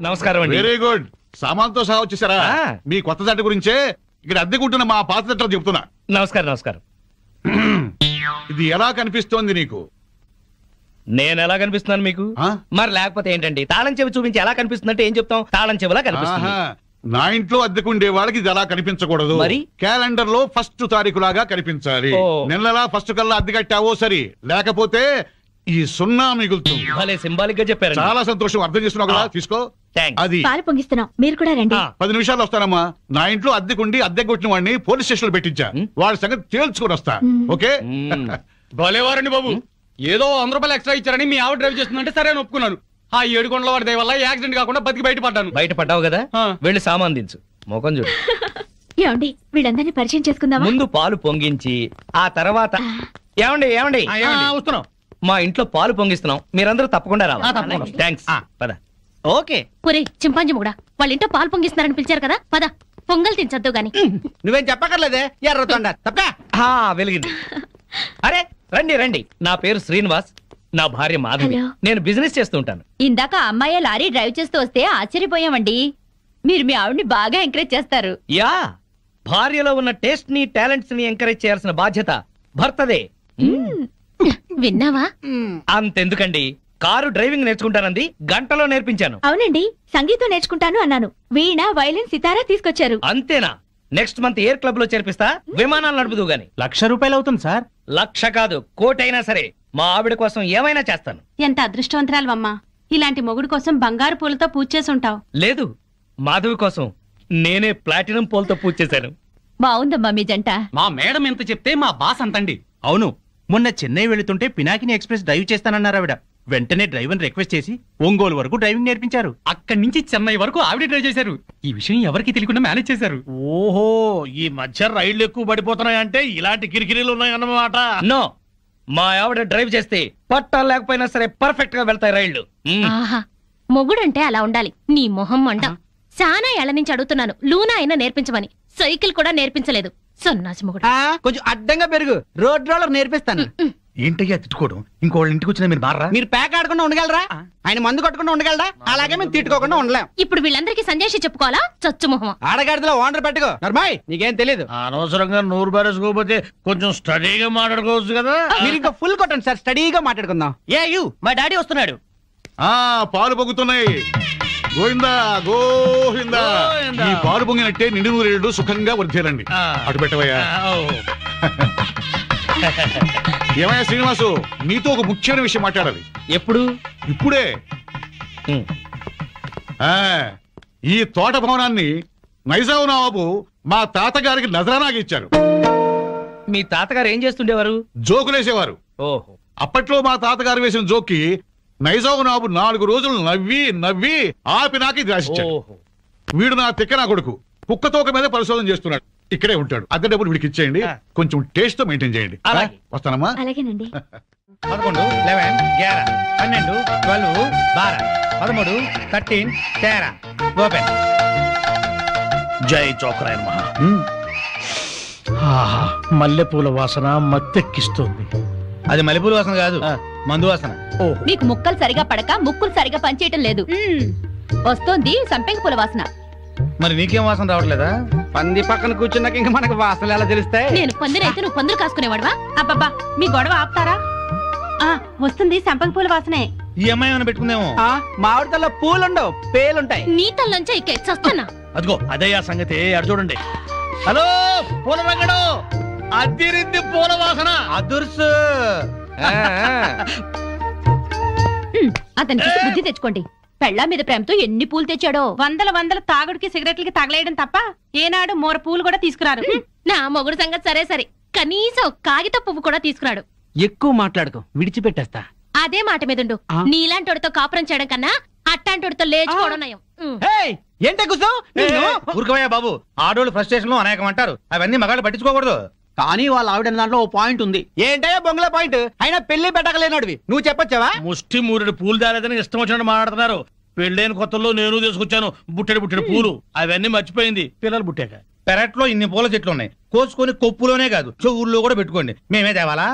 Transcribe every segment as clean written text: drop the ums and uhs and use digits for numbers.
నమస్కారం అండి. Very good. సామాన్తో సహా వచ్చేసారా? మీ కొత్త జంట గురించే ఇక్కడ అద్దెకుంటున్న మా పాత జంటలు చెప్తున్నా. నమస్కారం. నమస్కారం. ఇది ఎలా కనిపిస్తోంది నీకు? నేను ఎలా కనిపిస్తున్నాను మీకు? మరి లేకపోతే ఏంటండి, తాళం చెవి చూపించి ఎలా కనిపిస్తుందంటే ఏం చెప్తాం? తాళం చెవిలా కనిపిస్తుంది. నా ఇంట్లో అద్దెకుండే వాళ్ళకి ఇది ఎలా కనిపించకూడదు. మరి క్యాలెండర్ లో 1వ తారీఖు లాగా కనిపించాలి. నెలలా 1st కల్లా అద్దె కట్టావో సరి, లేకపోతే ఈ 0 మిగులుతుంది. భలే సింబాలిక్ గా చెప్పారు. చాలా సంతోషం. అర్థం చేస్తున్నావు కదా? తీసుకో. అది పాలు పొంగిస్తున్నాం, మీరు కూడా రండి. 10 నిమిషాలు వస్తానమ్మా. నా ఇంట్లో అద్దెకుండి అద్దె కొట్టిన వాడిని పోలీస్ స్టేషన్ లో పెట్టించా. వాడి సంగతి తేల్చుకొని వస్తా. ఓకే? భలేవారండి బాబు. ఏదో 100 రూపాయలు ఎక్స్ట్రా ఇచ్చారని మీ ఆవిడ డ్రైవ్ చేస్తుందంటే సరే అని ఒప్పుకున్నాను. ఆ 7 కొండల వాడి దయ వల్ల యాక్సిడెంట్ కాకుండా బతికి బయటపడ్డాను. బయటపడ్డావు కదా, వెళ్ళి సామాన్ దించు. మోకం చూడు. ఏమండి, వీళ్ళందరినీ పరిచయం చేసుకుందామా? ముందు పాలు పొంగించి ఆ తర్వాత ఏమండి ఏమండి వస్తున్నాం. మా ఇంట్లో పాలు పొంగిస్తున్నాం, మీరందరూ తప్పకుండా రావాలి. థ్యాంక్స్. పద. ఓకే. ఒరే చింపాంజీ కూడా వాళ్ళ ఇంట్లో పాలు పొంగిస్తున్నారని పిలిచారు కదా, పద పొంగల్ తినచద్దు గాని. నువ్వేం చెప్పక్కర్లేదే, ఎర్రతొండ తప్ప వెలిగింది. అరే రండి రండి, నా పేరు శ్రీనివాస్, నా భార్య మాధవి. నేను బిజినెస్ చేస్తూ ఉంటాను. ఇందాక అమ్మాయి లారీ డ్రైవ్ చేస్తూ వస్తే ఆశ్చర్యపోయామండి. మీరు మీ ఆవిడ్ని బాగా ఎంకరేజ్ చేస్తారు. యా, భార్యలో ఉన్న టేస్ట్ ని టాలెంట్స్ ని ఎంకరేజ్ చేయాల్సిన బాధ్యత భర్తదే. విన్నావా? అంతెందుకండి, కారు డ్రైవింగ్ నేర్చుకుంటానంది, గంటలో నేర్పించాను. అవునండి, సంగీతం నేర్చుకుంటాను అన్నాను. వీణ, వైలిన్, సితారా తీసుకొచ్చారు. అంతేనా? నెక్స్ట్ మంత్ ఎయిర్ క్లబ్ లో చేర్పిస్తా, విమానాలు నడుపుదు గాని. 1,00,000 రూపాయలు అవుతుంది సార్. 1,00,000 కాదు, 1,00,000 అయినా సరే మా ఆవిడ కోసం ఏమైనా చేస్తాను. ఎంత అదృష్టవంతరాలమ్మా, ఇలాంటి మొగుడు కోసం బంగారు పూలతో పూజ చేసి ఉంటావు. లేదు, మాధవి కోసం నేనే ప్లాటినం పూలతో పూజ చేశాను. బాగుందమ్మా మీ జంట. మా మేడం ఎంత చెప్తే మా బాస్ అంతండి. అవును, మొన్న చెన్నై వెళుతుంటే పినాకిని ఎక్స్ప్రెస్ డ్రైవ్ చేస్తానన్నారు ఆవిడ. వెంటనే డ్రైవర్ రిక్వెస్ట్ చేసి ఒంగోలు వరకు డ్రైవింగ్ నేర్పించారు. అక్కడి నుంచి చెన్నై వరకు ఆవిడ డ్రైవ్ చేశారు. ఈ విషయం ఎవరికి తెలియకుండా మేనేజ్ చేశారు. ఓహో, ఈ మధ్య రైళ్లు ఎక్కువ పడిపోతున్నాయంటే ఇలాంటి కిరికిరీలు ఉన్నాయన్నమాట. నో, మా ఆవిడ డ్రైవ్ చేస్తే పట్టాలు లేకపోయినా సరే పర్ఫెక్ట్ గా వెళ్తాయి రైళ్లు. ఆహా, మొగుడంటే అలా ఉండాలి. నీ మొహం మండ. చాలా ఏళ్ల నుంచి అడుగుతున్నాను, లూనా అయినా నేర్పించమని. సైకిల్ కూడా నేర్పించలేదు. సన్నాసి మొగుడు. కొంచెం అడ్డంగా పెరుగు, రోడ్ రోలర్ నేర్పిస్తాను. ఏంటయ్యా తిట్టుకోవడం? ఇంకోళ్ళ ఇంటికి వచ్చినా మీరు మారా? మీరు ప్యాక్ ఆడకుండా ఉండగలరా? ఆయన మందు కొట్టకుండా ఉండగలరా? అలాగే మేము తిట్టుకోకుండా ఉండలేం. ఇప్పుడు వీళ్ళందరికీ సందేశం చెప్పుకోవాలా? చచ్చు మొహం. ఆడగాడిలో ఓనర్ పెట్టుకో. నర్మాయ్, నీకేం తెలీదు. అనవసరంగా నోరు బారేసుకోకపోతే కొంచెం స్టడీగా మాట్లాడుకోవచ్చు కదా. మీరు ఇంకా ఫుల్ కొట్టండి సార్, స్టడీగా మాట్లాడుకుందాం. మా డాడీ వస్తున్నాడు. పాలు పొంగుతున్నాయి. గోవిందా గోవిందా. ఈ పాలు పొంగినట్టే నిండు నూరేళ్లు సుఖంగా వర్ధేలండి. అటు పెట్టవయ్యా. ఏమయ్యా శ్రీనివాసు, నీతో ఒక ముఖ్యమైన విషయం మాట్లాడాలి. ఎప్పుడు? ఇప్పుడే. ఈ తోట భవనాన్ని నైజాం నవాబు మా తాతగారికి నజరానాగా ఇచ్చారు. మీ తాతగారు ఏం చేస్తుండేవారు? జోకులేసేవారు. ఓహో. అప్పట్లో మా తాతగారు వేసిన జోక్కి నైజాం నవాబు 4 రోజులు నవ్వి నవ్వి ఆపి నాకు ఇది రాసిచ్చాడు. వీడు నా తిక్క నా కొడుకు కుక్కతోక మీద పరిశోధన చేస్తున్నాడు. ఇక్కడే ఉంటాడు. అద్దె డబ్బులు వీడికి ఇచ్చేయండి, కొంచెం టేస్ట్ తో మెయింటైన్ చేయండి. వస్తానమ్మా. అలాగేనండి. 11, 11, 11, 12, 12, 12, 13, 13, 13. ఓపెన్. జై చోకరాయ మహా. మల్లెపూల వాసన మత్తెక్కిస్తుంది. అది మల్లెపూల వాసన కాదు, మందు వాసన. మీకు ముక్కలు సరిగా పడక ముక్కులు సరిగా పనిచేయటం లేదు. వస్తోంది సంపెంగ పూల వాసన. మరి నీకేం వాసన రావట్లేదా? పంది పక్కన కూర్చున్నాక ఇంకా మనకు వాసనలు ఎలా తెలుస్తాయి? నేను పందిరైతే నువ్వు పందులు కాసుకునేవాడువా? అబ్బబ్బా, మీ గొడవ ఆపుతారా? వస్తుంది సంపెంగ పూల వాసనే. ఈ అమ్మాయి ఏమైనా పెట్టుకుందేమో. మామిడితల్లో పూలుండవు, పేలుంటాయి. నీ తల్లంచే ఇక చస్తానా? అదిగో అదయ్యా సంగతి. అటు చూడండి. హలో పూల రంగడు, అద్దిరింది పూల వాసన. అదుర్సు. అతనికి బుద్ధి తెచ్చుకోండి. పెళ్ళా మీద ప్రేమతో ఎన్ని పూలు తెచ్చాడో. వందల తాగుడికి సిగరెట్లకి తగలేయడం తప్ప ఏనాడు మోర పూలు కూడా తీసుకురారు. నా మొగుడు సంగతి సరే సరే, కనీసం కాగిత పువ్వు కూడా తీసుకురాడు. ఎక్కువ మాట్లాడుకో, విడిచిపెట్టేస్తా. అదే మాట మీదుండు. నీలాంటోడితో కాపురం చేయడం కన్నా అట్టాంటోడితో లేచుకోవడం నయం. ఏంటే కూర్చో. ఊరుకోవయ్యా బాబు, ఆడోళ్ళు ఫ్రస్ట్రేషన్ లో అనేకం అంటారు, అవన్నీ మగాళ్ళు పట్టించుకోకూడదు. కానీ వాళ్ళ ఆవిడ దాంట్లో ఓ పాయింట్ ఉంది. ఏంటయ్యా బొంగుల పాయింట్? అయినా పెళ్లి పెట్టకలేనోడివి నువ్వు చెప్పొచ్చావా? ముష్టి మూరెడు పూలు దాలేదని ఇష్టం వచ్చినట్టు మాట్లాడుతున్నారు. పెళ్ళైన కొత్తలో నేను తీసుకొచ్చాను బుట్టెడు పూలు, అవన్నీ మర్చిపోయింది పిల్లలు పుట్టాక. పెరట్లో ఇన్ని పూల చెట్లు ఉన్నాయి, కోసుకొని కొప్పులోనే కాదు చెవుల్లో కూడా పెట్టుకోండి. మేమే తేవాలా?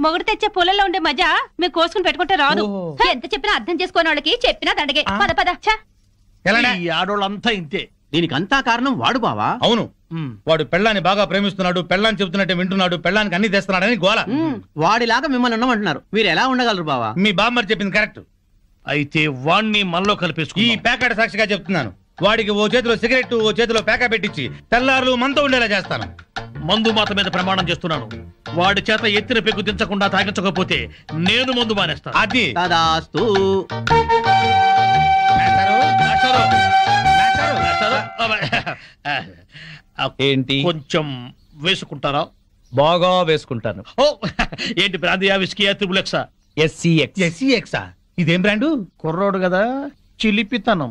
మొగుడు తెచ్చే పూలలో ఉండే మజా మీరు కోసుకుని పెట్టుకుంటే రాదు. ఎంత చెప్పినా అర్థం చేసుకోని వాళ్ళకి చెప్పినా దండగే. పద పద. ఎలానే? ఈ ఆడోళ్ళంతా ఇంతే. దీనికంతా కారణం వాడు బావా. అవును, వాడు పెళ్ళాన్ని బాగా ప్రేమిస్తున్నాడు, పెళ్ళాన్ని చెబుతున్నట్టే వింటున్నాడు, పెళ్ళానికి అన్ని తెస్తున్నాడని గోల. వాడిలాగా మిమ్మల్ని ఉండమంటున్నారు. మీరు ఎలా ఉండగలరు బావా? మీ బామ్మర్ చెప్పింది కరెక్ట్. అయితే వాణ్ణి మనలో ఈ కలిపేసుకుని ప్యాకెట్ సాక్షిగా చెప్తున్నాను, వాడికి ఓ చేతిలో సిగరెట్ ఓ చేతిలో ప్యాకెట్ పెట్టించి తెల్లారులు మనతో ఉండేలా చేస్తాను. మందు మాత మీద ప్రమాణం చేస్తున్నాను. వాడి చేత ఎత్తిన పెగ్గు దించకుండా తాగించకపోతే నేను మందు మానేస్తాను. అది తదాస్తు. మేస్టారు, మేస్టారు, మేస్టారు. ఏంటి కొంచెం వేసుకుంటారా? బాగా వేసుకుంటాను. ఓ ఏంటి బ్రాందియా విస్కీయా త్రిబులెక్సా? SCX. SCX-ఆ? ఇదేం బ్రాండు? కుర్రోడు కదా, చిలిపితనం.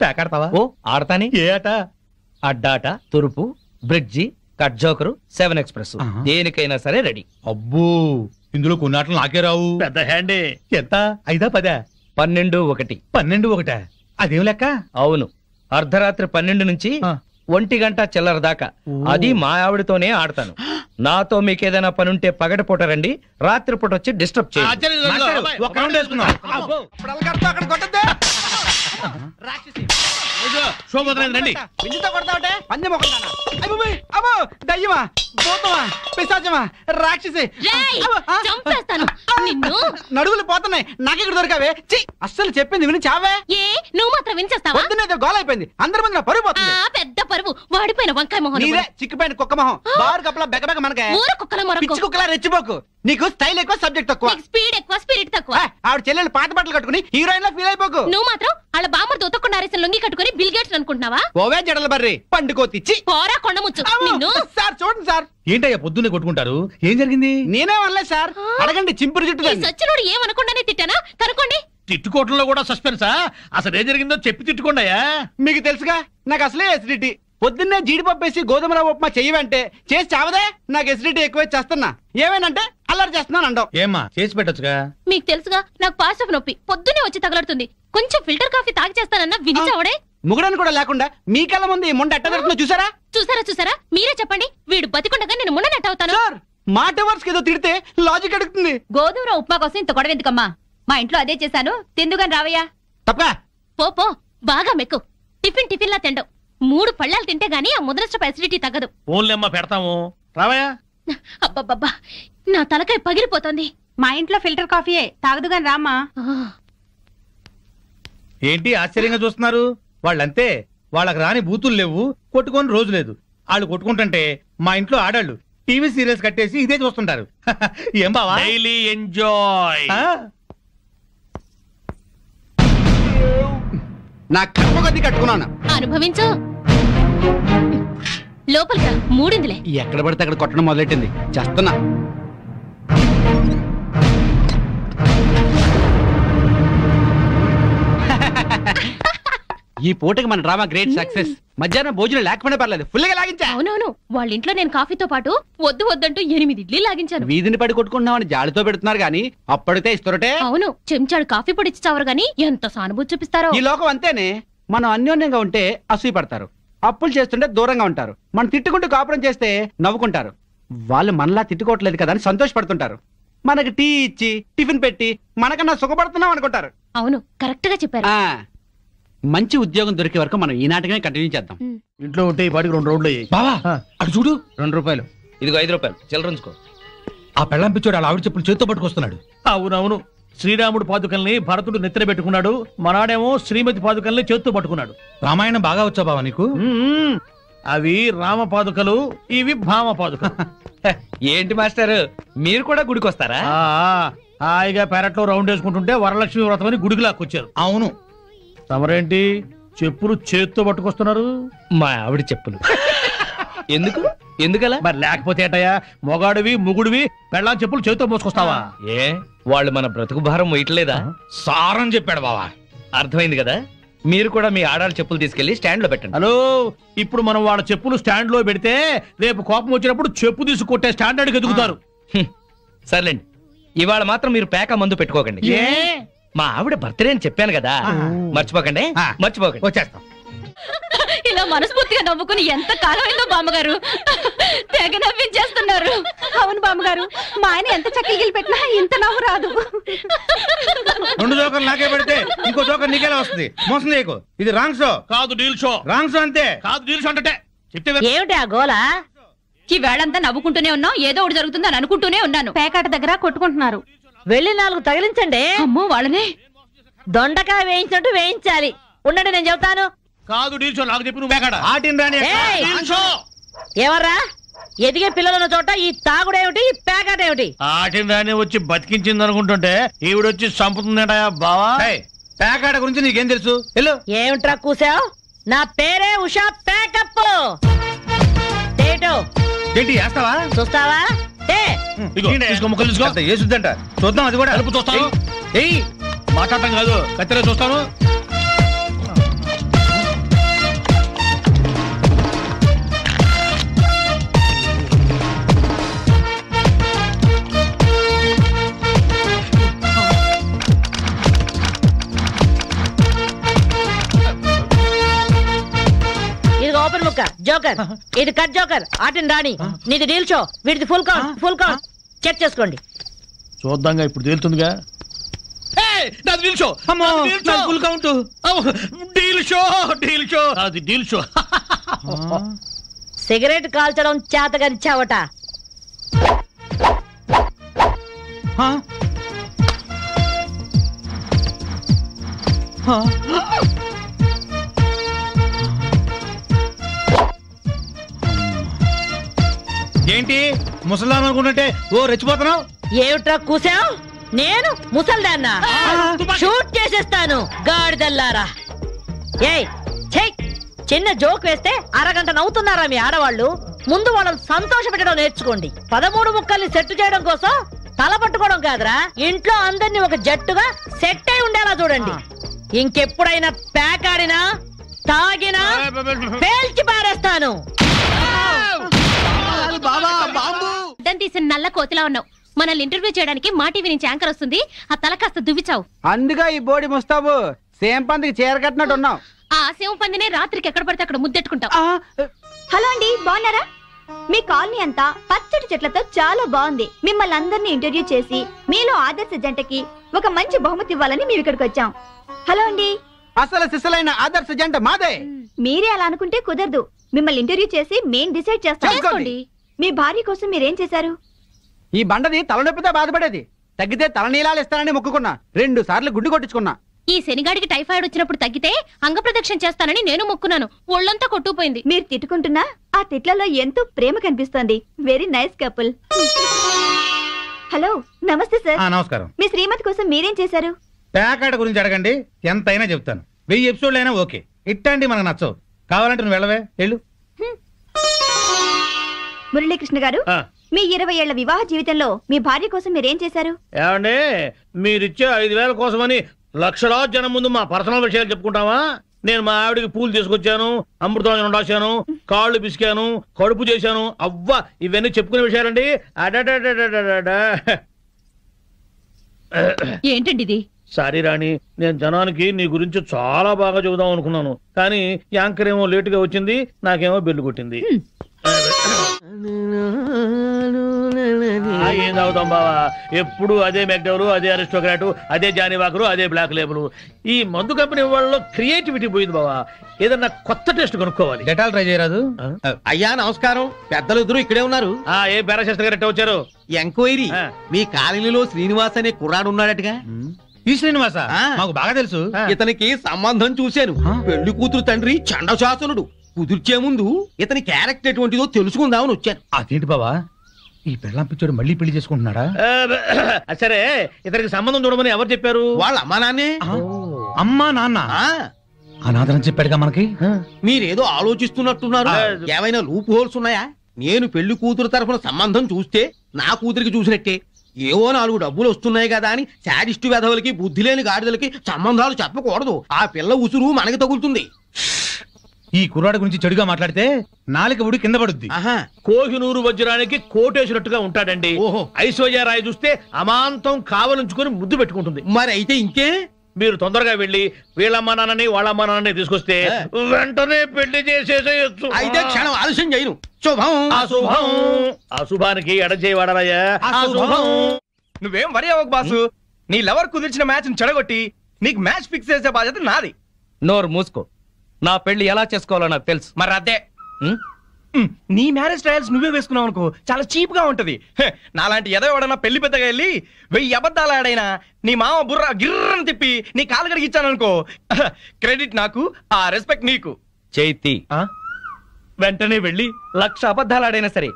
ప్యాకెడతావా? ఓ ఆడతాని. ఏ ఆట? అడ్డాట, తురుపు, బ్రిడ్జి, కట్ జోకరు, 7 ఎక్స్ప్రెస్, ఆహా. దేనికైనా సరే రెడీ. అబ్బో, ఇందులో కొన్ని ఆటలు నాకే రావు. పెద్ద హ్యాండే. ఎంత? 5 10? 12-1. 12-1? అదేం లెక్క? అవును, అర్ధరాత్రి 12 నుంచి ఆ. 1 గంట చిల్లర దాకా. అది మా ఆవిడతోనే ఆడతాను. నాతో మీకేదైనా పనుంటే పగటిపూట రండి, రాత్రిపూట వచ్చి డిస్టర్బ్ చేయండి. మాస్టారు, ఒక్క రౌండ్ వేసుకుందాం. అబ్బో, ఇప్పుడు అలగడతా అక్కడ కొట్టద్దే. రాక్షసి. శోభోదయం రండి. విందుతో కొడతావుటే పందెం ఒకటానా? అయ్యబాబోయ్, అమ్మో, దయ్యమా, భూతమా, పిశాచమా, రాక్షసి. రేయ్, అమ్మో, ఆ, చంపేస్తాను నిన్ను. నడువులు పోతున్నాయి, నాకెక్కడ దొరకావే? ఛీ, అస్సలు చెప్పింది విని చావే. ఏ నువ్వు మాత్రం వినిచేస్తావా? పొద్దునేదో గోల అయిపోయింది, అందరి ముందు నా పరువు ఆ పోతుంది. పెద్ద పరువు వాడిపోయిన వంకాయ మొహం నీదే చిక్కిపోయిన కుక్క మొహం, బారు కప్పలా బెగబెగ మనకే. ఊర కుక్కల మొరకు. పిచ్చి కుక్కలా రెచ్చిపోకు. నీకు స్టైల్ ఎక్కువ, సబ్జెక్ట్ తక్కువ. నీకు స్పీడ్ ఎక్కువ స్పిరిట్ తక్కువ. ఆవిడ చెల్లెలు పాత బట్టలు కట్టుకుని హీరోయిన్ లా ఫీల్ అయిపోకు. నువ్వు మాత్రం వాళ్ళ బామ్మర్ ఉతకుండా ఆరేసిన లొంగి కట్టుకుని బిల్ గేట్స్ అనుకుంటున్నావా? ఓవే జడల బర్రి పండుకోతిచ్చి. పోరా కొండముచ్చు నిన్ను. సార్ చూడండి సార్, ఏంటయ్యా పొద్దున్నే కొట్టుకుంటారు? ఏం జరిగింది? నేనే అనలేదు సార్, అడగండి చింపురు జుట్టు ఈ దాన్ని. సచ్చినోడు ఏమనకుండానే తిట్టానా? కనుకోండి. తిట్టుకోవటంలో కూడా సస్పెన్సా? అసలు ఏం జరిగిందో చెప్పి తిట్టుకోండియా. మీకు తెలుసుగా, నాకు అసలే ఎసిడిటీ. పొద్దున్నే జీడిపప్పు వేసి గోధుమ రవ్వ ఉప్మా చెయ్యవంటే చేసి చావదే. నాకు ఎసిడిటీ ఎక్కువై చేస్తున్నా. ఏమేనంటే అల్లరి చేస్తున్నాను అంటావు. ఏమ్మా చేసి పెట్టొచ్చుగా. మీకు తెలుసుగా, నాకు పాస్ ఆఫ్ నొప్పి పొద్దునే వచ్చి తగలడుతుంది. కొంచెం ఫిల్టర్ కాఫీ తాగి చేస్తానన్నా వినిచావడే. ముగడని కూడా లేకుండా మీ కళ్ళ ముందు ఈ మొండ ఎట్ట దొరుకుతుందో చూసారా? చూసారా మీరే చెప్పండి. వీడు బతికుండగా నేను మున్ననట్టు అవుతాను. సార్, మాట వర్స్ ఏదో తిడితే లాజిక్ అడుగుతుంది. గోధుమ రవ్వ ఉప్మా కోసం ఇంత గొడవ ఎందుకమ్మా? మా ఇంట్లో అదే చేశాను, తిందుగాని రావయ్యా. తప్ప పో బాగా మెక్కు. టిఫిన్ లా తిండవు. 3 పళ్ళాలు తింటే గానీ ఆ ముద్రస్టప్ అసిడిటీ తగ్గదు. ఓన్లేమ్మా పెడతాము, రావయా. అబ్బబ్బబ్బా, నా తలకాయ పగిలిపోతుంది. మా ఇంట్లో ఫిల్టర్ కాఫీయే, తాగదుగాని రామ్మా. ఏంటి ఆశ్చర్యంగా చూస్తున్నారు? వాళ్ళంతే, వాళ్ళకి రాని బూతులు లేవు, కొట్టుకొని రోజు లేదు. వాళ్ళు కొట్టుకుంటుంటే మా ఇంట్లో ఆడాళ్ళు టీవీ సీరియల్స్ కట్టేసి ఇదే చూస్తుంటారు. ఏం బావా? Daily enjoy. ఆ? నా కర్మ కొద్ది కట్టుకున్నాను. అనుభవించు. లోపలికి రా, మూడిందిలే. ఎక్కడ పడితే అక్కడ కొట్టడం మొదలెట్టింది, చేస్తున్నా. ఈ పూటకి మన డ్రామా గ్రేట్ సక్సెస్. మధ్యాహ్నం భోజనం లేకపోయినా పర్లేదు, ఫుల్ గా లాగించా. అవునవును, వాళ్ళ ఇంట్లో నేను కాఫీతో పాటు వద్దంటూ 8 ఇడ్లీ లాగించాను. వీధిని పడి కొట్టుకుంటున్నామని జాలితో పెడుతున్నారు గానీ అప్పటితే ఇస్తురటే. అవును, చెంచాడు కాఫీ పొడి ఇచ్చి చావరు గాని ఎంత సానుభూతి చూపిస్తారో. ఈ లోకం అంతేనే. మనం అన్యోన్యంగా ఉంటే అసూయ పడతారు, అప్పులు చేస్తుంటే దూరంగా ఉంటారు. మనం తిట్టుకుంటూ కాపురం చేస్తే నవ్వుకుంటారు. వాళ్ళు మనలా తిట్టుకోవట్లేదు కదా అని సంతోషపడుతుంటారు. మనకి టీ ఇచ్చి టిఫిన్ పెట్టి మనకన్నా సుఖపడుతున్నాం అనుకుంటారు. అవును, కరెక్ట్ గా చెప్పారు. ఆ మంచి ఉద్యోగం దొరికే వరకు మనం ఈ నాటకమే కంటిన్యూ చేద్దాం. ఇంట్లో ఉంటే ఈ పాటికి 2 రౌండ్లు అయ్యాయి. బావా అటు చూడు. 2 రూపాయలు. ఇదిగో 5 రూపాయలు చిల్లరంచుకో. ఆ పెళ్ళం పిచ్చోడు అలా ఆవిడ చెప్పులు చేత్తో పట్టుకొస్తున్నాడు. అవునవును, శ్రీరాముడు పాదుకల్ని భరతుడు నెత్తిన పెట్టుకున్నాడు, మనాడేమో శ్రీమతి పాదుకల్ని చేత్తో పట్టుకున్నాడు. రామాయణం బాగా వచ్చా బావా నీకు? అవి రామ పాదుకలు, ఇవి భామ పాదుకలు. ఏంటి మాస్టర్, మీరు కూడా గుడికి వస్తారా? హాయిగా పెరట్లో రౌండ్ వేసుకుంటుంటే వరలక్ష్మి వ్రతం అని గుడికి లాక్కొచ్చారు. అవును. తమరేంటి చెప్పులు చేత్తో పట్టుకొస్తున్నారు? మా ఆవిడ చెప్పులు. ఎందుకలా? మరి లేకపోతే ఏటయ్యా, మొగాడివి ముగుడివి పెళ్ళాం చెప్పులు చేత్తో మోసుకొస్తావా? ఏ వాళ్ళు మన బ్రతుకు భారం మొయ్యట్లేదా? సారం చెప్పాడు బావా. అర్థమైంది కదా. మీరు కూడా మీ ఆడాళ్ళ చెప్పులు తీసుకెళ్లి స్టాండ్ లో పెట్టండి. హలో, ఇప్పుడు మనం వాళ్ళ చెప్పులు స్టాండ్ లో పెడితే రేపు కోపం వచ్చినప్పుడు చెప్పు తీసి కొట్టే స్టాండర్డ్ ఎదుగుతారు. సర్లేండి, ఇవాళ మాత్రం మీరు పేక మందు పెట్టుకోకండి. మా ఆవిడ బర్త్డే అని చెప్పాను కదా, మర్చిపోకండి. వచ్చేస్తాం. ఇలా మనస్ఫూర్తిగా నవ్వుకుని ఎంత కాలమైందో బామ్మగారు. తెగ నవ్వించేస్తున్నారు. అవును బామ్మగారు, మా ఆయన ఎంత చక్కిలు పెట్టినా ఇంత నవ్వు రాదు. 2 జోకర్లు నాకే పెడితే ఇంకో జోకర్ నీకేలా వస్తుంది? మోసం చేయకు. ఇది రాంగ్ షో కాదు డీల్ షో. రాంగ్ షో అంతే. కాదు డీల్ షో అంటే చెప్తే ఏమిటి ఆ గోల? ఈ వేళంతా నవ్వుకుంటూనే ఉన్నాం, ఏదో ఒకటి జరుగుతుందని అనుకుంటూనే ఉన్నాను. పేకాట దగ్గర కొట్టుకుంటున్నారు. వెళ్ళి 4 తగిలించండి. అమ్మో వాళ్ళనే దొండకాయ వేయించినట్టు వేయించాలి. ఉండండి, నేను చెబుతాను. కాదు డీల్ షో. నాకు చెప్పి నువ్వు బేకాడ ఆటిని రాని ఏయ్! Deal show. ఎవర్రా? ఎదిగే పిల్లలున్న చోట ఈ తాగుడేమిటి, ఈ పేకాట ఏమిటి? ఆటిని రాని వచ్చి బతికించింది అనుకుంటుంటే ఈవిడొచ్చి చంపుతుందట బావా. పేకాట గురించి నీకేం తెలుసు? వెళ్ళు. ఏమిట్రా కూసావు? నా పేరే ఉషా పేకప్. ఏంటి వేస్తావా? చూస్తావా? ఇగో, తీసుకో, ముక్కలు తీసుకో. అంత ఏసుద్దంట. చూద్దాం అది కూడా. కలుపు చూస్తాను. ఏయ్ మాట్లాడటం కాదు, కత్తిరే చూస్తాను. ఇది ఓపెన్ ముక్క జోకర్, ఇది కట్ జోకర్. ఆటిని రాణి, నీది డీల్ షో, వీటిది full count. Full count check చేసుకోండి. చూద్దాంగా, ఇప్పుడు తేలుతుందిగా. నాది డీల్ షో. అమ్మో, నాది deal show. Full count. Deal show, deal show. అది డీల్ షో. సిగరెట్ కాల్చడం చేతగరిచావట. ఏంటి ముసలాం అనుకుంటుంటే ఓ రెచ్చిపోతున్నావు? ఏమిట్రా కూసావు? నేను ముసల్దాన్నా? షూట్ చేసేస్తాను గాడిదల్లారా. ఏయ్ ఛై, చిన్న జోక్ వేస్తే అరగంట నవ్వుతున్నారా మీ ఆడవాళ్ళు? ముందు వాళ్ళని సంతోష పెట్టడం నేర్చుకోండి. 13 ముక్కల్ని సెట్ చేయడం కోసం తల పట్టుకోవడం కాదురా, ఇంట్లో అందరినీ ఒక జట్టుగా సెట్ అయి ఉండేలా చూడండి. ఇంకెప్పుడైనా ప్యాక్ ఆడినా తాగినా పేల్చి పారేస్తాను. అడ్డం తీసిన నల్ల కోతిలా ఉన్నావు. మనల్ని ఇంటర్వ్యూ చేయడానికి మా టీవీ నుంచి యాంకర్ వస్తుంది. ఆ తల కాస్త దువ్విచావు. అందుగా ఈ బోడి ముస్తాబు సేమ్ పందికి చీర కట్టినట్టు ఉన్నావు. ఆ సేవ పందినే రాత్రికి ఎక్కడ పడితే అక్కడ ముద్దెట్టుకుంటావు. హలో అండి, బాగున్నారా? మీ కాలనీ అంతా పచ్చటి చెట్లతో చాలా బాగుంది. మిమ్మల్ని అందరినీ ఇంటర్వ్యూ చేసి మీలో ఆదర్శ జంటకి ఒక మంచి బహుమతి ఇవ్వాలని మేము ఇక్కడికి వచ్చాం. హలో అండి. అసలు సిసలైన ఆదర్శ జంట మాదే. మీరే అలా అనుకుంటే కుదరదు. మిమ్మల్ని ఇంటర్వ్యూ చేసి మేం డిసైడ్ చేస్తాం. చేసుకోండి. మీ భార్య కోసం మీరేం చేశారు? ఈ బండది తలనొప్పితో బాధపడేది. తగ్గితే తలనీలాలు ఇస్తానని మొక్కుకున్నా. 2 సార్లు గుడ్డు కొట్టించుకున్నా. ఈ శనిగాడికి టైఫాయిడ్ వచ్చినప్పుడు తగ్గితే అంగప్రదక్షిణ చేస్తానని నేను మొక్కున్నాను. ఒళ్ళంతా కొట్టుకుపోయింది. మీరు తిట్టుకుంటున్నా ఆ తిట్లలో ఎంతో ప్రేమ కనిపిస్తోంది. Very nice couple. హలో, నమస్తే సార్. నమస్కారం. మీ శ్రీమతి కోసం మీరేం చేశారు? పేకాట గురించి అడగండి, ఎంతైనా చెప్తాను. 1000 ఎపిసోడ్లు అయినా ఓకే. ఇట్టండి మనకు నచ్చవు. కావాలంటే నువ్వు వెళ్ళవే, వెళ్ళు. మురళీకృష్ణ గారు, మీ 20 ఏళ్ల వివాహ జీవితంలో మీ భార్య కోసం మీరేం చేశారు? ఏమండి, మీరిచ్చే 5000 కోసమని లక్షలాది జనం ముందు మా పర్సనల్ విషయాలు చెప్పుకుంటావా? నేను మా ఆవిడికి పూలు తీసుకొచ్చాను, అమృతం రాశాను, కాళ్ళు పిసికాను, కడుపు చేశాను. అవ్వా, ఇవన్నీ చెప్పుకునే విషయాలండి. ఏంటండి ఇది? సారీ రాణి, నేను జనానికి నీ గురించి చాలా బాగా చెబుదాం అనుకున్నాను, కానీ యాంకర్ ఏమో లేటుగా వచ్చింది, నాకేమో బెల్లు కొట్టింది. ఏం తాగుతాం బావా? ఎప్పుడు అదే మెక్డవరు, అదే అరిస్టోక్రాటు, అదే జానీవాకరు, అదే బ్లాక్ లేబుల్. ఈ మందు కంపెనీ వాళ్ళలో క్రియేటివిటీ పోయింది బావా. ఏదన్నా కొత్త టేస్ట్ కనుక్కోవాలి. డెటాల్ ట్రై చేయరాదు? అయ్యా నమస్కారం. పెద్దలు ఇద్దరు ఇక్కడే ఉన్నారు. ఏ బేరశాస్త్రి గారు వచ్చారు? ఎంక్వైరీ. మీ కాలనీలో శ్రీనివాస్ అనే కుర్రాడు ఉన్నాడటగా? ఈ శ్రీనివాస మాకు బాగా తెలుసు. ఇతనికి సంబంధం చూశాను. పెళ్లి కూతురు తండ్రి చండశాసనుడు. కుదిర్చే ముందు ఇతని క్యారెక్టర్ ఎటువంటిదో తెలుసుకుందామని వచ్చాను. అదేంటి బావా, ఈ పెళ్ళాం పిచ్చోడు మళ్ళీ పెళ్లి చేసుకుంటున్నాడా? సరే, ఇతనికి సంబంధం చూడమని ఎవరు చెప్పారు? వాళ్ళ అమ్మా నాన్నే. అమ్మా నాన్న అనాథరం చెప్పాడుగా మనకి. మీరేదో ఆలోచిస్తున్నట్టున్నారు. ఏమైనా లూప్ హోల్స్ ఉన్నాయా? నేను పెళ్లి కూతురు తరఫున సంబంధం చూస్తే నా కూతురికి చూసినట్టే. ఏవో 4 డబ్బులు వస్తున్నాయి కదా అని శాడిస్టు వెధవులకి, బుద్ధి లేని గాడిదలకి సంబంధాలు చెప్పకూడదు. ఆ పిల్ల ఉసురు మనకి తగులుతుంది. ఈ కుర్రాడు గురించి చెడుగా మాట్లాడితే నాలుక ఉడి కింద పడుద్ది. కోహినూరు వజ్రానికి కోటేసినట్టుగా ఉంటాడండి. ఐశ్వర్యరాయ్ చూస్తే అమాంతం కావలించుకొని ముద్దు పెట్టుకుంటుంది. మరి అయితే ఇంకే మీరు తొందరగా వెళ్ళి వీళ్ళమ్మ నాన్నని వాళ్ళమ్మ నాన్నని తీసుకొస్తే వెంటనే పెళ్లి చేసేసేయచ్చు. అయితే క్షణం ఆలస్యం చేయను. శుభం. అశుభం. అశుభానికి ఎడచేయవాడరాయా. అశుభం. నువ్వేం వరి అవ్వకు బాసు. నీ లవర్ కుదిర్చిన మ్యాచ్ చెడగొట్టి నీకు మ్యాచ్ ఫిక్స్ చేసే బాధ్యత నాది. నోరు మూసుకో. నా పెళ్లి ఎలా చేసుకోవాలో నాకు తెలుసు. మరి అదే నీ మ్యారేజ్ ట్రయల్స్ నువ్వే వేసుకున్నావు అనుకో, చాలా చీప్ గా ఉంటది. నాలాంటి ఎదో ఎవడన్నా పెళ్లి పెద్దగా వెళ్ళి 1000 అబద్ధాలు ఆడైనా నీ మామ బుర్ర గిర్రని తిప్పి నీ కాలు కడిగిచ్చాను అనుకో, క్రెడిట్ నాకు, ఆ రెస్పెక్ట్ నీకు. చైతి వెంటనే వెళ్ళి 1,00,000 అబద్ధాలు ఆడైనా సరే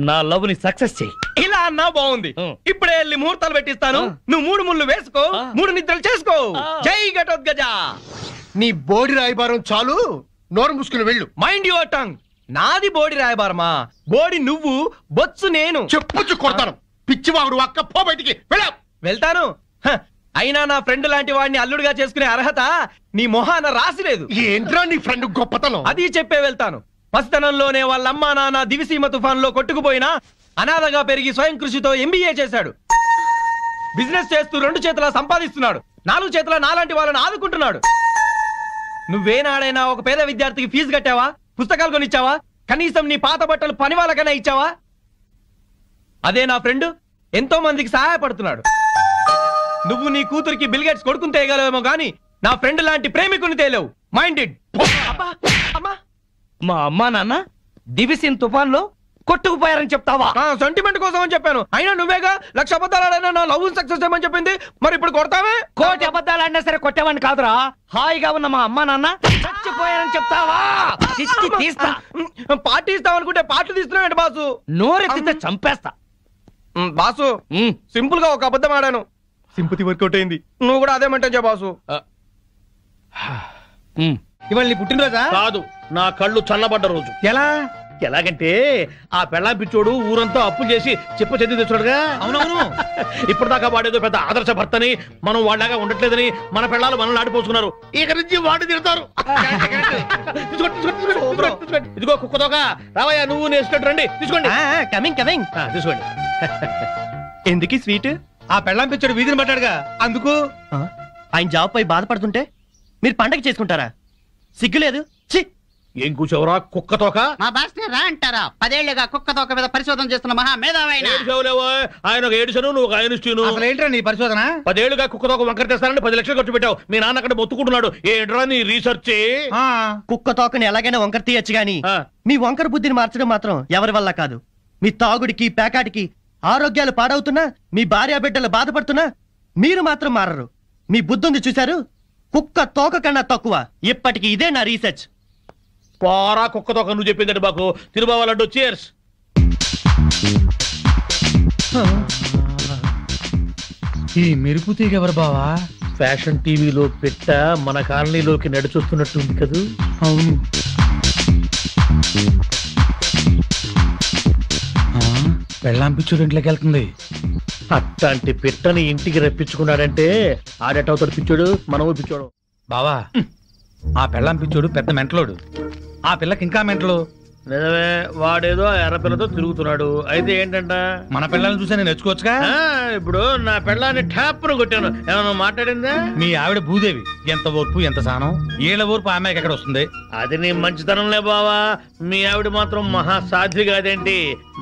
నా లవ్ ని సక్సెస్ చెయ్యి. ఇలా అన్నా బాగుంది. ఇప్పుడే వెళ్ళి ముహూర్తాలు పెట్టిస్తాను. నువ్వు 3 ముళ్ళు వేసుకో, 3 నిద్రలు చేసుకో. జై ఘటోత్కజ. నీ బోడి రాయబారం చాలు, నోరు మూసుకుని వెళ్ళు. Mind your tongue. నాది బోడి రాయబారమా? బోడి నువ్వు, బొత్సు నేను. చెప్పుచ్చు కొడతాను. పిచ్చివాడు అక్క, పో బయటికి. వెళ్తాను. అయినా నా ఫ్రెండ్ లాంటి వాడిని అల్లుడిగా చేసుకునే అర్హత నీ మొహాన రాసిలేదు. ఏంట్రా నీ ఫ్రెండ్ గొప్పతనం? అది చెప్పే వెళ్తాను. పసితనంలోనే వాళ్ళమ్మా నాన్న దివిసీమ తుఫాన్ లో కొట్టుకుపోయినా అనాథగా పెరిగి స్వయం కృషితో MBA చేశాడు. బిజినెస్ చేస్తూ 2 చేతులా సంపాదిస్తున్నాడు. 4 చేతుల నాలాంటి వాళ్ళని ఆదుకుంటున్నాడు. నువ్వేనాడైనా ఒక పేద విద్యార్థికి ఫీజు కట్టావా? పుస్తకాలు కొనిచ్చావా? కనీసం నీ పాత బట్టలు పని వాళ్ళకైనా ఇచ్చావా? అదే నా ఫ్రెండ్ ఎంతో మందికి సహాయపడుతున్నాడు. నువ్వు నీ కూతురికి బిల్ గేట్స్ కొడుకుని తేయగలవేమో గానీ నా ఫ్రెండ్ లాంటి ప్రేమికుని తేలేవు. మైండెడ్. మా అమ్మా నాన్న దివిసిన్ తుఫాన్ లో కొట్టుకుపోయారని చెప్తావా? సెంటిమెంట్ కోసం అని చెప్పాను. అయినా నువ్వేగా 1,00,000 అబద్ధాలు ఆడైనా నా లవ్ సక్సెస్ చేయమని చెప్పింది. మరి ఇప్పుడు కొడతావే? 1,00,000 అబద్ధాలు ఆడినా సరే కొట్టేవాడిని కాదురా. హాయిగా ఉన్న మా అమ్మా నాన్న చచ్చిపోయారని చెప్తావా? తీస్తా. పార్టీ ఇస్తావనుకుంటే పార్టీ తీస్తున్నావు బాసు. నోరెత్తితే చంపేస్తా. బాసు సింపుల్ గా ఒక అబద్ధం ఆడాను, సింపతి వర్కౌట్ అయింది. నువ్వు కూడా అదే మంటే బాసు. ఇవాళ నీ పుట్టినరోజా? కాదు, నా కళ్ళు చల్లబడ్డ రోజు. ఎలా? ఎలాగంటే ఆ పెళ్ళాం పిచ్చోడు ఊరంతా అప్పులు చేసి చెప్ప చెంది తెచ్చాడుగా. అవునవును. ఇప్పటిదాకా వాడేదో పెద్ద ఆదర్శ భర్తని, మనం వాళ్ళగా ఉండట్లేదని మన పెళ్ళాలు మనల్ని ఆడిపోసుకున్నారు. ఇక నుంచి వాడి తిడతారు. ఇదిగో కుక్కతోక, రావయ్యా నువ్వు నేర్చుకుంటూ రండి. తీసుకోండి. Coming coming. తీసుకోండి. ఎందుకు స్వీట్? ఆ పెళ్ళాం పిచ్చోడు వీధిని పట్టాడుగా, అందుకు. ఆయన జాబ్ పై బాధపడుతుంటే మీరు పండగ చేసుకుంటారా? సిగ్గులేదు. ఛీ! ఏం కూర్చోవరా కుక్కతోక? మా బాస్ రా అంటారా? 10 ఏళ్లుగా కుక్కతోక మీద పరిశోధన చేస్తున్న మహా మేధావైన. ఆయన ఒక ఏడుసను, నువ్వు ఒక ఆయనను. అసలు ఏంట్రా నీ పరిశోధన? 10 ఏళ్లుగా కుక్కతోక వంకర తెస్తానని 10 లక్షలు ఖర్చు పెట్టావు. మీ నాన్న అక్కడ మొత్తుకుంటున్నాడు. ఏంట్రా నీ రీసెర్చ్? కుక్క తోకని ఎలాగైనా వంకర తీయచ్చు గాని మీ వంకర బుద్ధిని మార్చడం మాత్రం ఎవరి వల్ల కాదు. మీ తాగుడికి పేకాటికి ఆరోగ్యాలు పాడవుతున్నా, మీ భార్య బిడ్డలు బాధపడుతున్నా మీరు మాత్రం మారరు. మీ బుద్ధుంది చూశారు? కుక్క తోక కన్నా తక్కువ. ఇప్పటికి ఇదే నా రీసెర్చ్. పారా కుక్కతోక నువ్వు చెప్పిందండి మాకు. తిరుబావాలంటూ చీర్స్. ఈ మెరుపు తీగ ఎవరు బావా? ఫ్యాషన్ టీవీలో పెట్ట మన కాలనీలోకి నడిచొస్తున్నట్టుంది కదూ. అవును. పెళ్ళాం పిచ్చోడు ఇంట్లోకి వెళ్తుంది. అట్లాంటి పిట్టని ఇంటికి రప్పించుకున్నాడంటే ఆడేటవుతాడు పిచ్చోడు, మనము పిచ్చోడు. బావా, ఆ పెళ్ళాం పిచ్చోడు పెద్ద మెంటలోడు. ఆ పిల్లకి ఇంకా మెంటలు. నిజమే, వాడేదో ఎర్రపిల్లతో తిరుగుతున్నాడు. అయితే ఏంటంట? మన పిల్లల్ని చూసా నేను నేర్చుకోవచ్చుగా. ఇప్పుడు నా పిల్లాన్ని ట్యాప్ను కొట్టాను. ఏమన్నా మాట్లాడిందా? మీ ఆవిడ భూదేవి. ఎంత ఓర్పు, ఎంత సానం. ఏళ్ళ ఓర్పు ఆమెకి ఎక్కడ వస్తుంది? అది నీ మంచితనంలే బావా. మీ ఆవిడ మాత్రం మహాసాధ్వి కాదేంటి?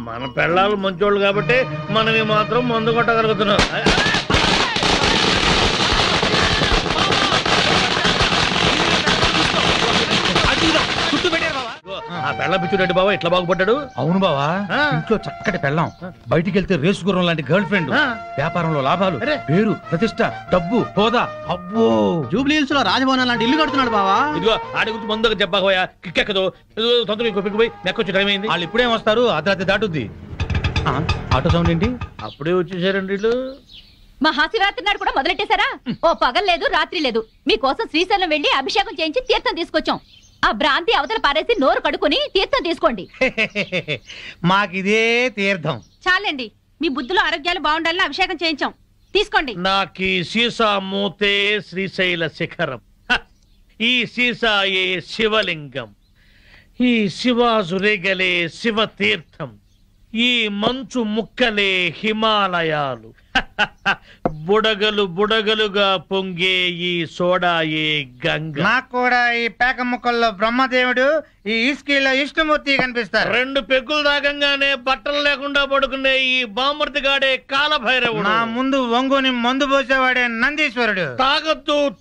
మన పిల్లలు మంచోళ్ళు కాబట్టి మనవి మాత్రం మందు కొట్టగలుగుతున్నాం. ఆ పెళ్ళ పిచ్చుడండి బావా ఇట్లా బాగుపడ్డాడు. అవును బావా, ఇంట్లో చక్కటి పెళ్ళాం, బయటికి వెళ్తే రేసు గుర్రం లాంటి గర్ల్ ఫ్రెండ్, వ్యాపారంలో లాభాలు, పేరు, ప్రతిష్ట, డబ్బు, హోదా. అబ్బో, జూబ్లీ హిల్స్ లో రాజభవనం లాంటి ఇల్లు కడుతున్నాడు బావా. ఇదిగో ఆడి గురించి ముందుగా చెప్పకపోయా కిక్కెక్కదు. తొందరగా ఇంకో పిక్కు పోయి నెక్కొచ్చి టైం అయింది. వాళ్ళు ఇప్పుడేం వస్తారు? అర్ధరాత్రి దాటుద్ది. ఆటో సౌండ్ ఏంటి? అప్పుడే వచ్చేసారండి వీళ్ళు. మహాశివరాత్రి నాడు కూడా మొదలెట్టేశారా? ఓ పగలు లేదు రాత్రి లేదు. మీకోసం శ్రీశైలం వెళ్లి అభిషేకం చేయించి తీర్థం తీసుకొచ్చాం. ఆ భ్రాంతి అవతల పారేసి నోరు కడుకొని తీర్థం తీసుకోండి. మాకిదే తీర్థం చాలండి, మీ బుద్ధులు ఆరోగ్యాలు బాగుండాలని అభిషేకం చేయించాం, తీసుకోండి. నాకీ సీసా మూతే శ్రీశైల శిఖరం, ఈ సీసాయే శివలింగం, ఈ శివాజురేగలే శివ తీర్థం, ఈ మంచు ముక్కలే హిమాలయాలు, బుడగలు బుడగలుగా పొంగే ఈ సోడాయే గంగ. నాకు కూడా ఈ పేక ముక్కల్లో బ్రహ్మదేవుడు, ఈ ఇస్కీలో విష్ణుమూర్తి కనిపిస్తారు. 2 పెగ్గులు దాగంగానే బట్టలు లేకుండా పడుకునే ఈ బామర్తిగాడే కాలభైరవుడు. నా ముందు వంగుని మందు పోసేవాడే నందీశ్వరుడు.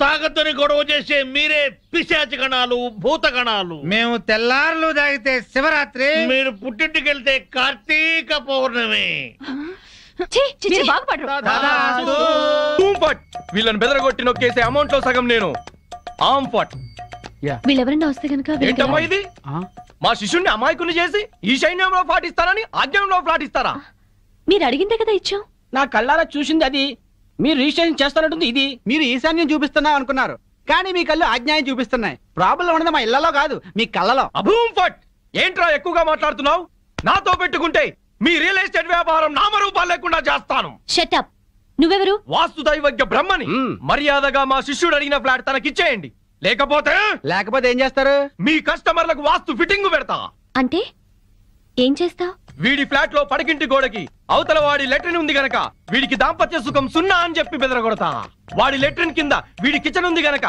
తాగద్దని గొడవ చేసే మీరే పిశాచి గణాలు, భూత గణాలు. మేము తెల్లారులు తాగితే శివరాత్రి, మీరు పుట్టింటికెళ్తే కార్తీక పౌర్ణమి. వీళ్ళని బెదరగొట్టి నొక్కేసే అమౌంట్ లో సగం నేను. వీళ్ళెవరన్నా వస్తే కనుక ఏంటమ్మా ఇది? మా శిష్యుణ్ణి అమాయకుని చేసి ఈ సైన్యంలో పాటిస్తారని ఆజ్ఞంలో పాటిస్తారా? మీరు అడిగిందే కదా ఇచ్చాం. నా కళ్ళారా చూసింది అది. మీరు రిజిస్ట్రేషన్ చేస్తానంటుంది ఇది. మీరు ఈశాన్యం చూపిస్తున్నా అనుకున్నారు, కానీ మీ కళ్ళు అజ్ఞాయం చూపిస్తున్నాయి. ప్రాబ్లం ఉన్నది మా ఇళ్లలో కాదు, మీ కళ్ళలో. ఏంట్రా ఎక్కువగా మాట్లాడుతున్నావు? నాతో పెట్టుకుంటే మీ రియల్ ఎస్టేట్ వ్యాపారం నామరూపాలు లేకుండా చేస్తాను. షటప్. నువ్వెవరు? వాస్తు దైవజ్ఞ బ్రహ్మని. మర్యాదగా మా శిష్యుడు అడిగిన ఫ్లాట్ తనకిచ్చేయండి, లేకపోతే ఏం చేస్తారు? మీ కస్టమర్లకు వాస్తు ఫిట్టింగ్ పెడతా. అంటే ఏం చేస్తావు? వీడి ఫ్లాట్ లో పడకింటి గోడకి అవతల వాడి లెట్రిన్ ఉంది గనక వీడికి దాంపత్య సుఖం 0 అని చెప్పి బెదరగొడతా. వాడి లెట్రిన్ కింద వీడి కిచెన్ ఉంది గనక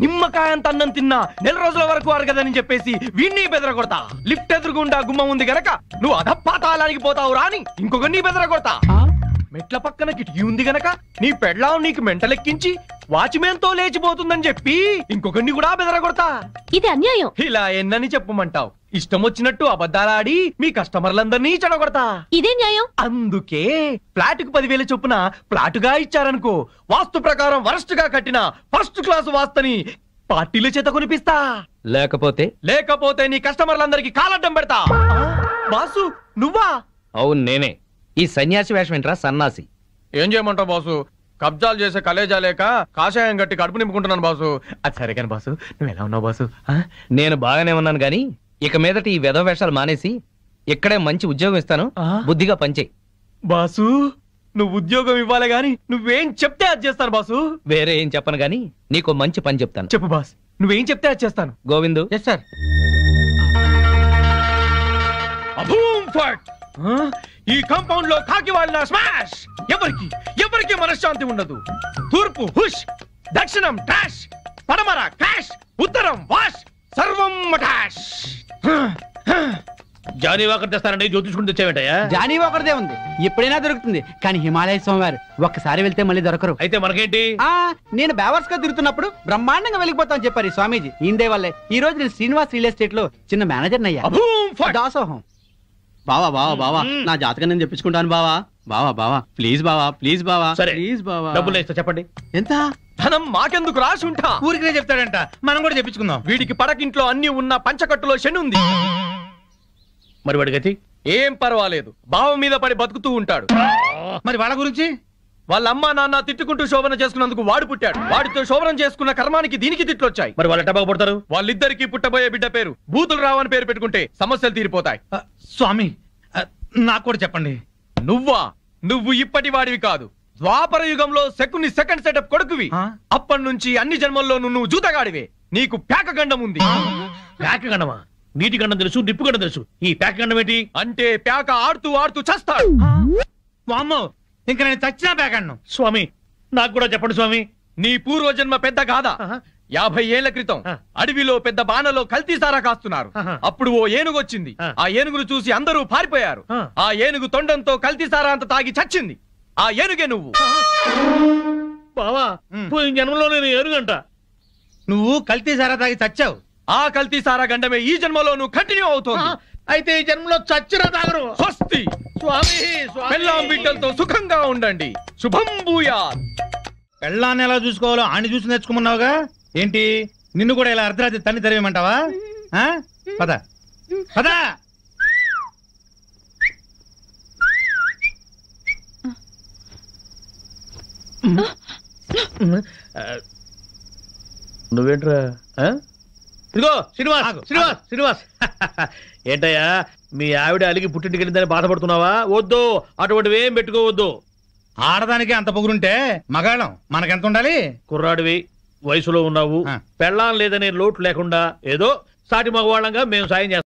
నిమ్మకాయంత అన్నం తిన్నా 4 రోజుల వరకు అరగదని చెప్పేసి వీడిని బెదరగొడతా. లిఫ్ట్ ఎదురుగుండా గుమ్మం ఉంది గనక నువ్వు అధపాతాళానికి పోతావు రాని ఇంకొకరిని బెదరగొడతా. మెట్ల పక్కన కిటికీ ఉంది గనక నీ పెళ్ళాం నీకు మెంటలెక్కించి వాచ్మెన్ తో లేచిపోతుందని చెప్పి ఇంకొకరిని కూడా బెదరగొడతా. ఇది అన్యాయం. ఇలా ఎన్నని చెప్పమంటావు? ఇష్టం వచ్చినట్టు అబద్ధాలాడి మీ కస్టమర్లందరినీ చెడగొడతా. ఇదే న్యాయం. అందుకే ఫ్లాట్ కు 10,000 చొప్పున ఫ్లాటుగా ఇచ్చారనుకో, వాస్తు ప్రకారం వరస్ట్ గా కట్టిన ఫస్ట్ క్లాస్ వాస్తుని పార్టీల చేత కొనిపిస్తా. లేకపోతే నీ కస్టమర్లందరికి కాలడ్డం పెడతా. బాసు నువ్వా? అవును నేనే. ఈ సన్యాసి వేషం ఏంట్రా సన్నాసి? ఏం చేయమంటావు బాసు? కబ్జాలు చేసే కలేజా లేక కాషాయం గట్టి కడుపు నింపుకుంటున్నాను బాసు. అది సరే కానీ బాసు, నువ్వు ఎలా ఉన్నావు బాసు? నేను బాగానే ఉన్నాను గాని ఇక మీదట ఈ వెధవ వేషాలు మానేసి ఇక్కడే మంచి ఉద్యోగం ఇస్తాను, బుద్ధిగా పనిచేయి. బాసు నువ్వు ఉద్యోగం ఇవ్వాలి గాని నువ్వేం చెప్తే అది చేస్తాను బాసు. వేరే ఏం చెప్పను గాని నీకు మంచి పని చెప్తాను. చెప్పు బాస్, నువ్వేం చెప్తే అది చేస్తాను. గోవిందు. Yes sir. ఈ కాంపౌండ్ లో కాకి వాళ్ళ స్మాష్. ఎవరికి మనశ్శాంతి ఉండదు. తూర్పు హుష్, దక్షిణం ట్రాష్, పడమర క్రాష్, ఉత్తరం వాష్, సర్వం మటాష్. జానీ వాకర్ తెస్తానండి, జ్యోతిష్కుని తెచ్చావేంటయ్యా? జానీ వాకర్దే ఉంది, ఎప్పుడైనా దొరుకుతుంది. కానీ హిమాలయ స్వామివారు ఒక్కసారి వెళ్తే మళ్ళీ దొరకరు. అయితే మనకేంటి? నేను బేవర్స్ గా తిరుగుతున్నప్పుడు బ్రహ్మాండంగా వెళ్ళిపోతాను చెప్పారు ఈ స్వామీజీ. ఇందే వల్లే ఈ రోజు నేను శ్రీనివాస్ రియల్ ఎస్టేట్ లో చిన్న మేనేజర్ అయ్యా. దాసోహం. బావా నా జాతకం నేను చెప్పించుకుంటాను బావా. బావా ప్లీజ్ బావా. సరే ప్లీజ్ బావా. డబ్బులు ఇస్తా, చెప్పండి ఎంత? ధనం మాకెందుకు రాసి ఉంటా. ఊరికే చెప్తాడంట, మనం కూడా చెప్పించుకుందాం. వీడికి పడకింట్లో అన్ని ఉన్న పంచకట్టులో శని ఉంది. మరి వాడి గతి? ఏం పర్వాలేదు, బావ మీద పడి బతుకుతూ ఉంటాడు. మరి వాళ్ళ గురించి? వాళ్ళ అమ్మా నాన్న తిట్టుకుంటూ శోభన చేసుకున్నందుకు వాడు పుట్టాడు. వాడితో శోభనం చేసుకున్న కర్మానికి దీనికి తిట్లొచ్చాయి. మరి వాళ్ళు ఎట్ట బాగుపడతారు? వాళ్ళిద్దరికి పుట్టబోయే బిడ్డ పేరు బూతులు రావని పేరు పెట్టుకుంటే సమస్యలు తీరిపోతాయి. స్వామి నాకు కూడా చెప్పండి. నువ్వు ఇప్పటి వాడివి కాదు, ద్వాపర యుగంలో శకుని సెకండ్ సెటప్ కొడుకువి. అప్పటి నుంచి అన్ని జన్మల్లోనూ నువ్వు జూతగాడివే. నీకు ప్యాక గండం ఉంది. ప్యాక గండమా? నీటి గండం తెలుసు, నిప్పు గండం తెలుసు, ఈ ప్యాక గండం ఏంటి? అంటే ప్యాక ఆడుతూ చస్తాడు. వామ్మో, ఇంకా నేను చచ్చినా ప్యాకన్ను. స్వామి నాకు కూడా చెప్పండి స్వామి. నీ పూర్వజన్మ పెద్ద గాథ. 50 ఏళ్ల క్రితం అడవిలో పెద్ద బాణలో కల్తీసారా కాస్తున్నారు. అప్పుడు ఓ ఏనుగు వచ్చింది. ఆ ఏనుగును చూసి అందరూ పారిపోయారు. ఆ ఏనుగు తొండంతో కల్తీసారా అంత తాగి చచ్చింది. ఆ ఏనుగే నువ్వు. బావా పోయిన జన్మలో నేను ఏనుగంట. నువ్వు కల్తీసారా తాగి చచ్చావు. ఆ కల్తీసారా గండమే ఈ జన్మలో నువ్వు కంటిన్యూ అవుతోంది. అయితే ఈ జన్మలో చచ్చినా తాగరు. స్వస్తి. స్వామి పెళ్ళాం బిడ్డలతో సుఖంగా ఉండండి. శుభం భూయాత్. పెళ్ళాన్ని ఎలా చూసుకోవాలో ఆని చూసి నేర్చుకోమన్నావుగా. ఏంటి నిన్ను కూడా ఇలా అర్ధరాత్రి తన్ని తరివేమంటావా? పద పద. నువ్వేంట్రా? ఇదిగో శ్రీనివాస్ ఏంటయ్యా మీ ఆవిడ అలిగి పుట్టింటికి వెళ్ళిందని బాధపడుతున్నావా? వద్దు, అటువంటివి ఏం పెట్టుకోవద్దు. ఆడదానికి అంత పొగురుంటే మగాళ్ళం మనకెంత ఉండాలి? కుర్రాడివి, వయసులో ఉన్నావు, పెళ్ళాం లేదనే లోటు లేకుండా ఏదో సాటి మగవాళ్ళంగా మేము సాయం చేస్తాం.